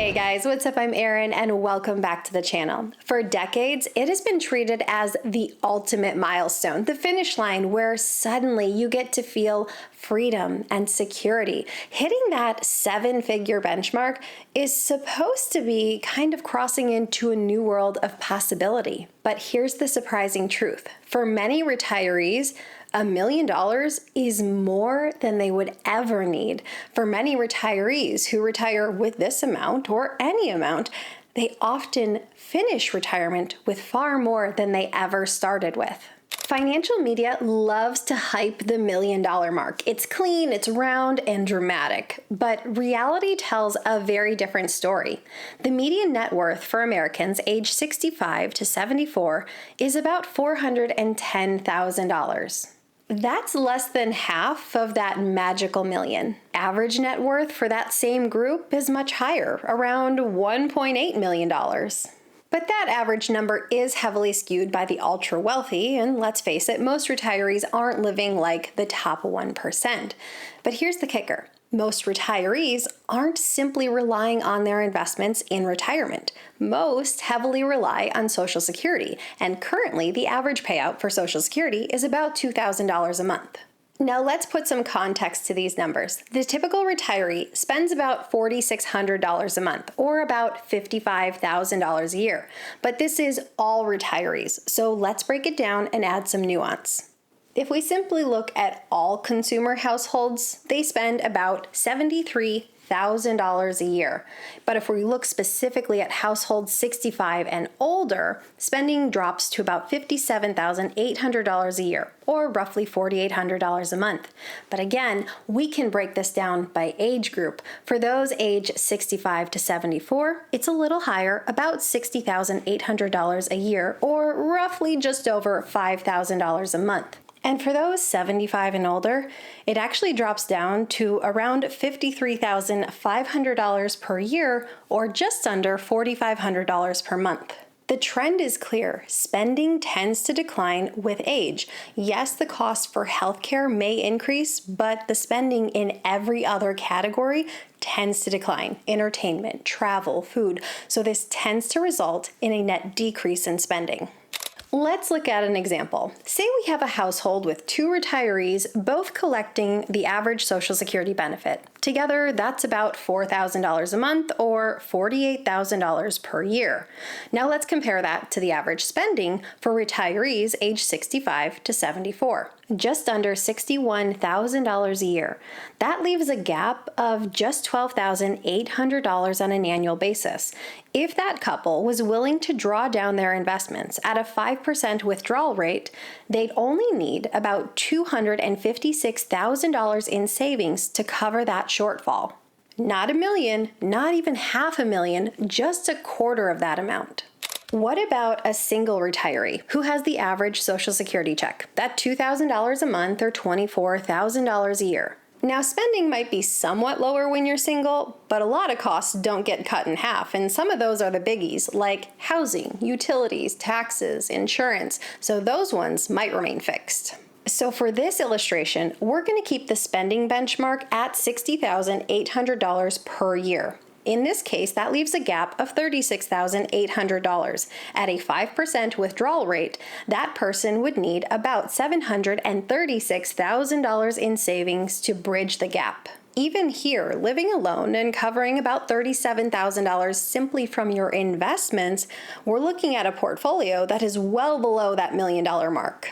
Hey guys, what's up? I'm Erin and welcome back to the channel. For decades, it has been treated as the ultimate milestone, the finish line where suddenly you get to feel freedom and security. Hitting that seven-figure benchmark is supposed to be kind of crossing into a new world of possibility. But here's the surprising truth. For many retirees, $1 million is more than they would ever need. For many retirees who retire with this amount or any amount, they often finish retirement with far more than they ever started with. Financial media loves to hype the $1 million mark. It's clean, it's round, and dramatic. But reality tells a very different story. The median net worth for Americans aged 65 to 74 is about $410,000. That's less than half of that magical million. Average net worth for that same group is much higher, around $1.8 million. But that average number is heavily skewed by the ultra wealthy, and let's face it, most retirees aren't living like the top 1%. But here's the kicker. Most retirees aren't simply relying on their investments in retirement. Most heavily rely on Social Security, and currently the average payout for Social Security is about $2,000 a month. Now let's put some context to these numbers. The typical retiree spends about $4,600 a month, or about $55,000 a year. But this is all retirees, so let's break it down and add some nuance. If we simply look at all consumer households, they spend about $73,000 a year. But if we look specifically at households 65 and older, spending drops to about $57,800 a year, or roughly $4,800 a month. But again, we can break this down by age group. For those age 65 to 74, it's a little higher, about $60,800 a year, or roughly just over $5,000 a month. And for those 75 and older, it actually drops down to around $53,500 per year, or just under $4,500 per month. The trend is clear. Spending tends to decline with age. Yes, the cost for healthcare may increase, but the spending in every other category tends to decline. Entertainment, travel, food. So this tends to result in a net decrease in spending. Let's look at an example. Say we have a household with two retirees, both collecting the average Social Security benefit. Together, that's about $4,000 a month or $48,000 per year. Now let's compare that to the average spending for retirees age 65 to 74. Just under $61,000 a year. That leaves a gap of just $12,800 on an annual basis. If that couple was willing to draw down their investments at a 5% withdrawal rate, they'd only need about $256,000 in savings to cover that shortfall. Not $1 million, not even $500,000, just a quarter of that amount. What about a single retiree who has the average Social Security check, that $2,000 a month or $24,000 a year? Now, spending might be somewhat lower when you're single, but a lot of costs don't get cut in half, and some of those are the biggies, like housing, utilities, taxes, insurance, so those ones might remain fixed. So for this illustration, we're going to keep the spending benchmark at $60,800 per year. In this case, that leaves a gap of $36,800. At a 5% withdrawal rate, that person would need about $736,000 in savings to bridge the gap. Even here, living alone and covering about $37,000 simply from your investments, we're looking at a portfolio that is well below that $1 million mark.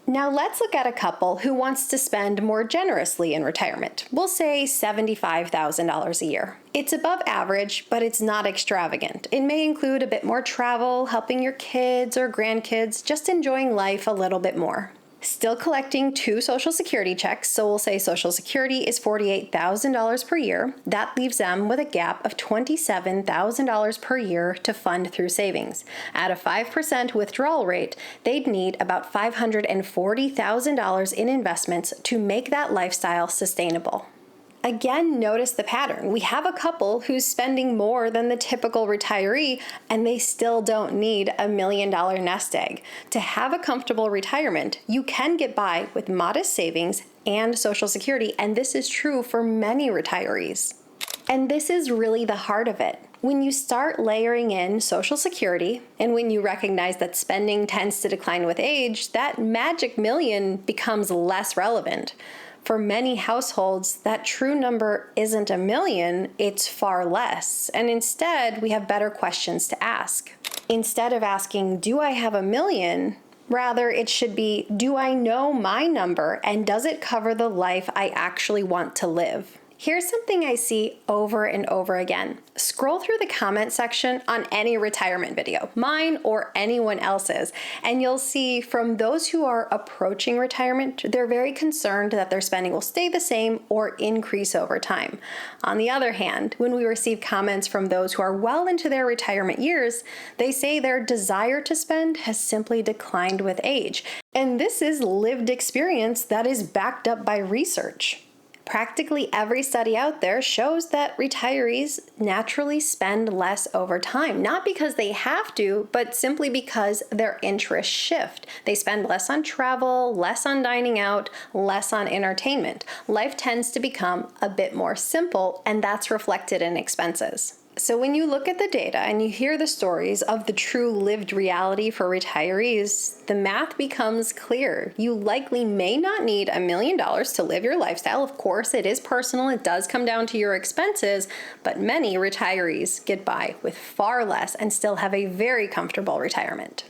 Now let's look at a couple who wants to spend more generously in retirement. We'll say $75,000 a year. It's above average, but it's not extravagant. It may include a bit more travel, helping your kids or grandkids, just enjoying life a little bit more. Still collecting two Social Security checks, so we'll say Social Security is $48,000 per year. That leaves them with a gap of $27,000 per year to fund through savings. At a 5% withdrawal rate, they'd need about $540,000 in investments to make that lifestyle sustainable. Again, notice the pattern. We have a couple who's spending more than the typical retiree, and they still don't need $1 million nest egg. To have a comfortable retirement, you can get by with modest savings and Social Security, and this is true for many retirees. And this is really the heart of it. When you start layering in Social Security, and when you recognize that spending tends to decline with age, that magic million becomes less relevant. For many households, that true number isn't a million, it's far less. And instead, we have better questions to ask. Instead of asking, do I have a million? Rather, it should be, do I know my number and does it cover the life I actually want to live? Here's something I see over and over again. Scroll through the comment section on any retirement video, mine or anyone else's, and you'll see from those who are approaching retirement, they're very concerned that their spending will stay the same or increase over time. On the other hand, when we receive comments from those who are well into their retirement years, they say their desire to spend has simply declined with age. And this is lived experience that is backed up by research. Practically every study out there shows that retirees naturally spend less over time, not because they have to, but simply because their interests shift. They spend less on travel, less on dining out, less on entertainment. Life tends to become a bit more simple, and that's reflected in expenses. So when you look at the data and you hear the stories of the true lived reality for retirees, the math becomes clear. You likely may not need $1 million to live your lifestyle. Of course, it is personal. It does come down to your expenses, but many retirees get by with far less and still have a very comfortable retirement.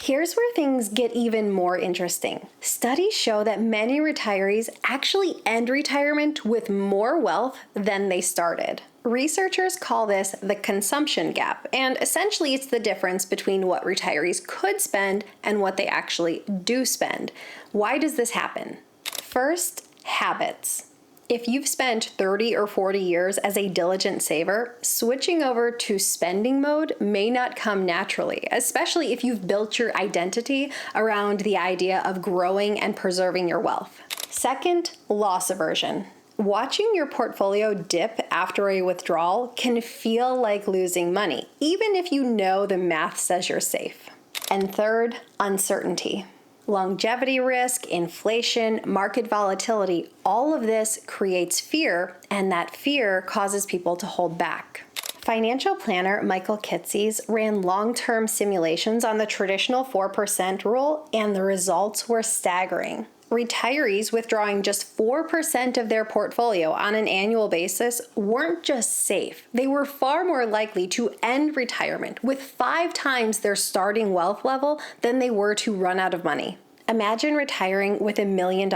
Here's where things get even more interesting. Studies show that many retirees actually end retirement with more wealth than they started. Researchers call this the consumption gap, and essentially it's the difference between what retirees could spend and what they actually do spend. Why does this happen? First, habits. If you've spent 30 or 40 years as a diligent saver, switching over to spending mode may not come naturally, especially if you've built your identity around the idea of growing and preserving your wealth. Second, loss aversion. Watching your portfolio dip after a withdrawal can feel like losing money, even if you know the math says you're safe. And third, uncertainty. Longevity risk, inflation, market volatility, all of this creates fear, and that fear causes people to hold back. Financial planner Michael Kitces ran long-term simulations on the traditional 4% rule, and the results were staggering. Retirees withdrawing just 4% of their portfolio on an annual basis weren't just safe. They were far more likely to end retirement with 5 times their starting wealth level than they were to run out of money. Imagine retiring with $1 million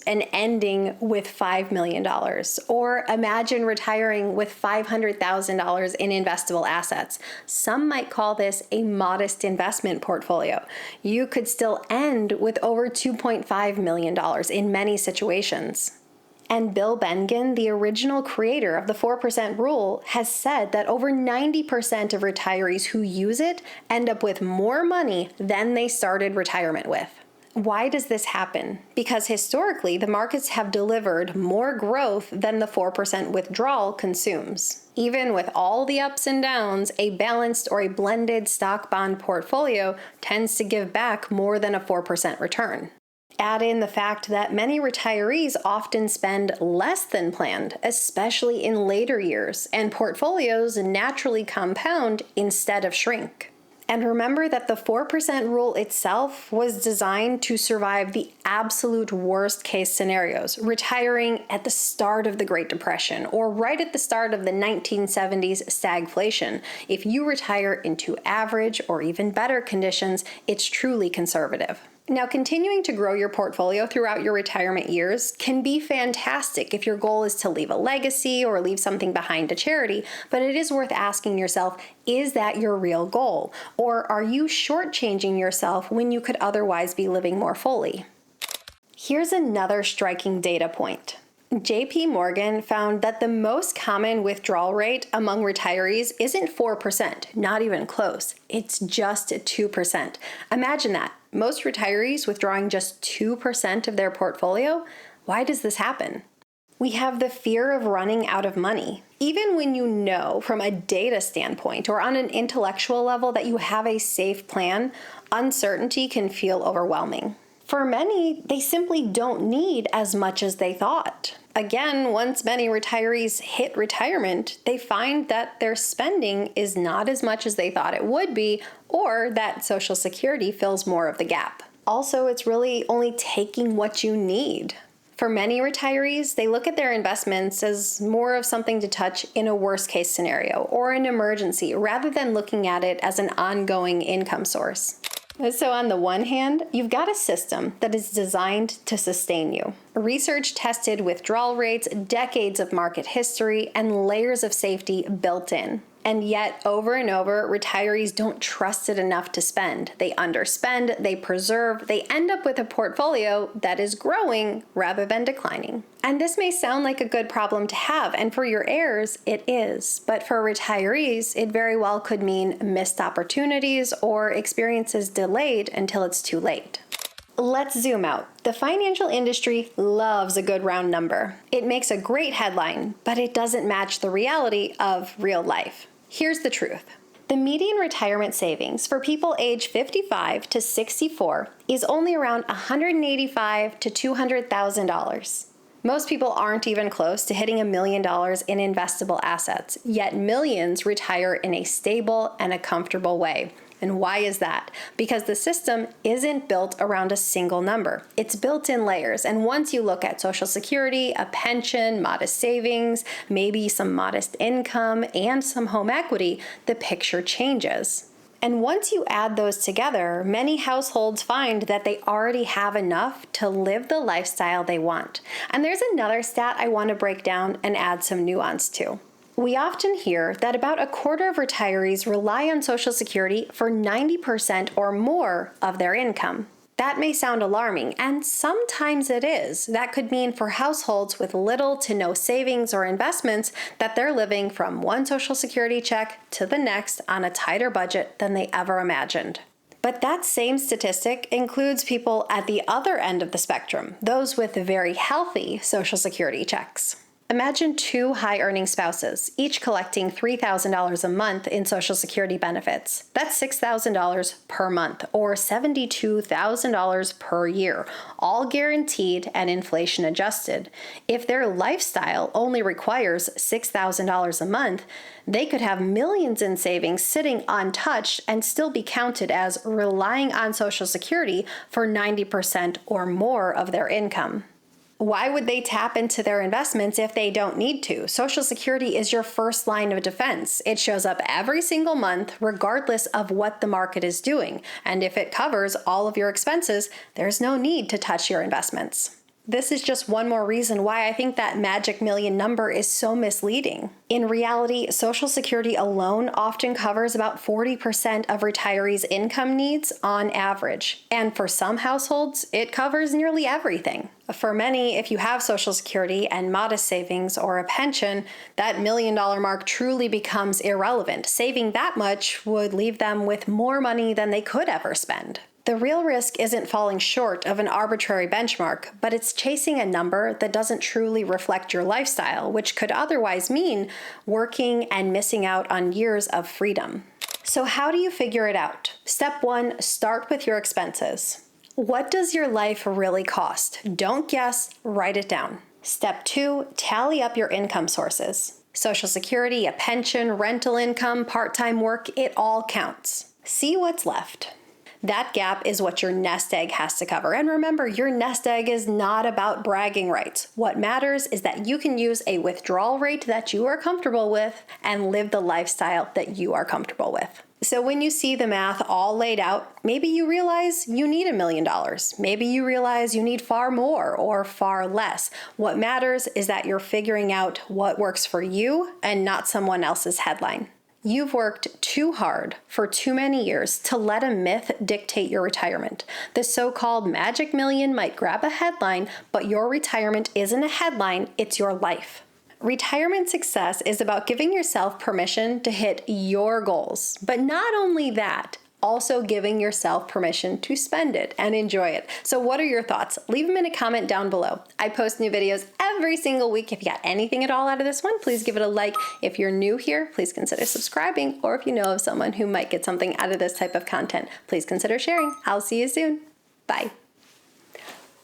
and ending with $5 million. Or imagine retiring with $500,000 in investable assets. Some might call this a modest investment portfolio. You could still end with over $2.5 million in many situations. And Bill Bengen, the original creator of the 4% rule, has said that over 90% of retirees who use it end up with more money than they started retirement with. Why does this happen? Because historically, the markets have delivered more growth than the 4% withdrawal consumes. Even with all the ups and downs, a balanced or a blended stock bond portfolio tends to give back more than a 4% return. Add in the fact that many retirees often spend less than planned, especially in later years, and portfolios naturally compound instead of shrink. And remember that the 4% rule itself was designed to survive the absolute worst case scenarios, retiring at the start of the Great Depression or right at the start of the 1970s stagflation. If you retire into average or even better conditions, it's truly conservative. Now, continuing to grow your portfolio throughout your retirement years can be fantastic if your goal is to leave a legacy or leave something behind to charity, but it is worth asking yourself, is that your real goal? Or are you shortchanging yourself when you could otherwise be living more fully? Here's another striking data point. JP Morgan found that the most common withdrawal rate among retirees isn't 4%, not even close. It's just 2%. Imagine that. Most retirees withdrawing just 2% of their portfolio? Why does this happen? We have the fear of running out of money. Even when you know from a data standpoint or on an intellectual level that you have a safe plan, uncertainty can feel overwhelming. For many, they simply don't need as much as they thought. Again, once many retirees hit retirement, they find that their spending is not as much as they thought it would be, or that Social Security fills more of the gap. Also, it's really only taking what you need. For many retirees, they look at their investments as more of something to touch in a worst-case scenario or an emergency, rather than looking at it as an ongoing income source. So on the one hand, you've got a system that is designed to sustain you. Research-tested withdrawal rates, decades of market history, and layers of safety built in. And yet, over and over, retirees don't trust it enough to spend. They underspend, they preserve, they end up with a portfolio that is growing rather than declining. And this may sound like a good problem to have, and for your heirs, it is. But for retirees, it very well could mean missed opportunities or experiences delayed until it's too late. Let's zoom out. The financial industry loves a good round number. It makes a great headline, but it doesn't match the reality of real life. Here's the truth. The median retirement savings for people age 55 to 64 is only around $185,000 to $200,000. Most people aren't even close to hitting $1 million in investable assets, yet millions retire in a stable and a comfortable way. And why is that? Because the system isn't built around a single number. It's built in layers. And once you look at Social Security, a pension, modest savings, maybe some modest income, and some home equity, the picture changes. And once you add those together, many households find that they already have enough to live the lifestyle they want. And there's another stat I want to break down and add some nuance to. We often hear that about a quarter of retirees rely on Social Security for 90% or more of their income. That may sound alarming, and sometimes it is. That could mean for households with little to no savings or investments that they're living from one Social Security check to the next on a tighter budget than they ever imagined. But that same statistic includes people at the other end of the spectrum, those with very healthy Social Security checks. Imagine two high-earning spouses, each collecting $3,000 a month in Social Security benefits. That's $6,000 per month, or $72,000 per year, all guaranteed and inflation adjusted. If their lifestyle only requires $6,000 a month, they could have millions in savings sitting untouched and still be counted as relying on Social Security for 90% or more of their income. Why would they tap into their investments if they don't need to? Social Security is your first line of defense. It shows up every single month, regardless of what the market is doing. And if it covers all of your expenses, there's no need to touch your investments. This is just one more reason why I think that magic million number is so misleading. In reality, Social Security alone often covers about 40% of retirees' income needs on average. And for some households, it covers nearly everything. For many, if you have Social Security and modest savings or a pension, that $1 million mark truly becomes irrelevant. Saving that much would leave them with more money than they could ever spend. The real risk isn't falling short of an arbitrary benchmark, but it's chasing a number that doesn't truly reflect your lifestyle, which could otherwise mean working and missing out on years of freedom. So how do you figure it out? Step 1, start with your expenses. What does your life really cost? Don't guess, write it down. Step 2, tally up your income sources. Social Security, a pension, rental income, part-time work, it all counts. See what's left. That gap is what your nest egg has to cover. And remember, your nest egg is not about bragging rights. What matters is that you can use a withdrawal rate that you are comfortable with and live the lifestyle that you are comfortable with. So when you see the math all laid out, maybe you realize you need $1 million. Maybe you realize you need far more or far less. What matters is that you're figuring out what works for you and not someone else's headline. You've worked too hard for too many years to let a myth dictate your retirement. The so-called magic million might grab a headline, but your retirement isn't a headline, it's your life. Retirement success is about giving yourself permission to hit your goals. But not only that, also giving yourself permission to spend it and enjoy it. So what are your thoughts? Leave them in a comment down below. I post new videos every single week. If you got anything at all out of this one, please give it a like. If you're new here, please consider subscribing. Or if you know of someone who might get something out of this type of content, please consider sharing. I'll see you soon. Bye.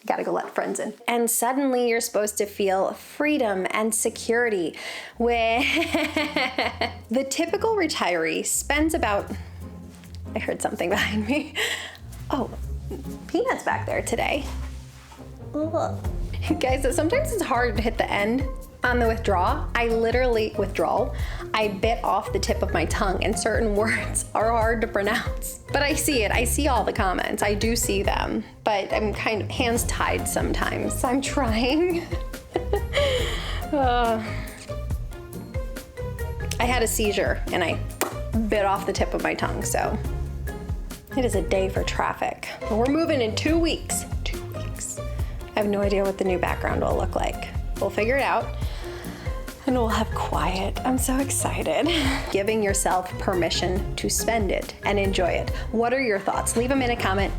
Gotta go let friends in. And suddenly you're supposed to feel freedom and security. Where the typical retiree spends about, I heard something behind me. Oh, Peanut's back there today. Ugh. Guys, sometimes it's hard to hit the end on the withdrawal. I bit off the tip of my tongue, and certain words are hard to pronounce. But I see it. I see all the comments. I do see them. But I'm kind of hands tied sometimes. I'm trying. I had a seizure, and I bit off the tip of my tongue, so it is a day for traffic. We're moving in 2 weeks. 2 weeks. I have no idea what the new background will look like. We'll figure it out. And we'll have quiet. I'm so excited. Giving yourself permission to spend it and enjoy it. What are your thoughts? Leave them in a comment.